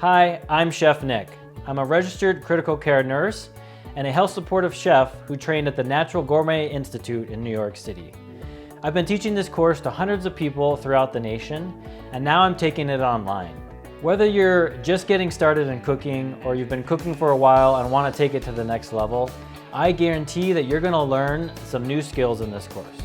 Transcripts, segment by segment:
Hi, I'm Chef Nic. I'm a registered critical care nurse and a health supportive chef who trained at the Natural Gourmet Institute in New York City. I've been teaching this course to hundreds of people throughout the nation, and now I'm taking it online. Whether you're just getting started in cooking or you've been cooking for a while and want to take it to the next level, I guarantee that you're going to learn some new skills in this course.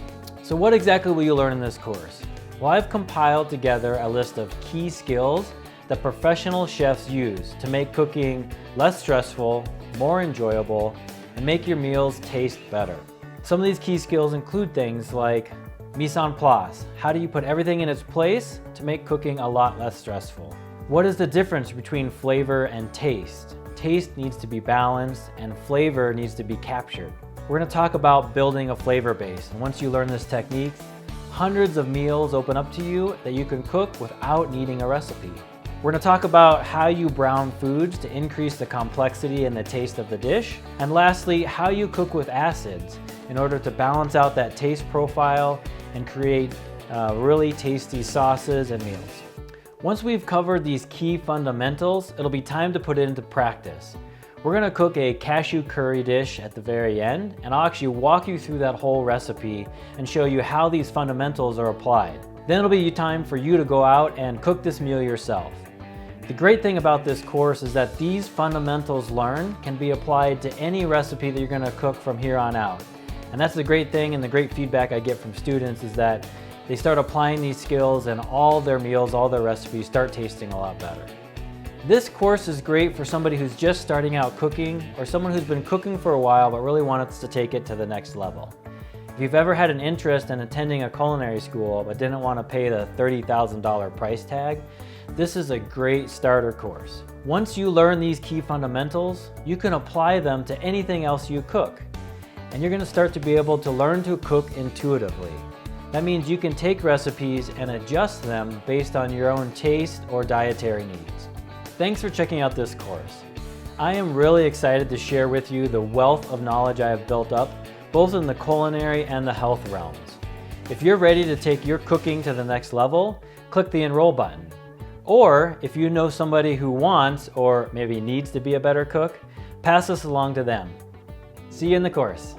So what exactly will you learn in this course? Well, I've compiled together a list of key skills that professional chefs use to make cooking less stressful, more enjoyable, and make your meals taste better. Some of these key skills include things like mise en place. How do you put everything in its place to make cooking a lot less stressful? What is the difference between flavor and taste? Taste needs to be balanced and flavor needs to be captured. We're going to talk about building a flavor base. And once you learn this technique, hundreds of meals open up to you that you can cook without needing a recipe. We're going to talk about how you brown foods to increase the complexity and the taste of the dish. And lastly, how you cook with acids in order to balance out that taste profile and create really tasty sauces and meals. Once we've covered these key fundamentals, it'll be time to put it into practice. We're going to cook a cashew curry dish at the very end, and I'll actually walk you through that whole recipe and show you how these fundamentals are applied. Then it'll be time for you to go out and cook this meal yourself. The great thing about this course is that these fundamentals learned can be applied to any recipe that you're going to cook from here on out. And that's the great thing, and the great feedback I get from students is that they start applying these skills and all their meals, all their recipes start tasting a lot better. This course is great for somebody who's just starting out cooking or someone who's been cooking for a while but really wants to take it to the next level. If you've ever had an interest in attending a culinary school but didn't want to pay the $30,000 price tag, this is a great starter course. Once you learn these key fundamentals, you can apply them to anything else you cook. And you're going to start to be able to learn to cook intuitively. That means you can take recipes and adjust them based on your own taste or dietary needs. Thanks for checking out this course. I am really excited to share with you the wealth of knowledge I have built up, both in the culinary and the health realms. If you're ready to take your cooking to the next level, click the enroll button. Or if you know somebody who wants or maybe needs to be a better cook, pass this along to them. See you in the course.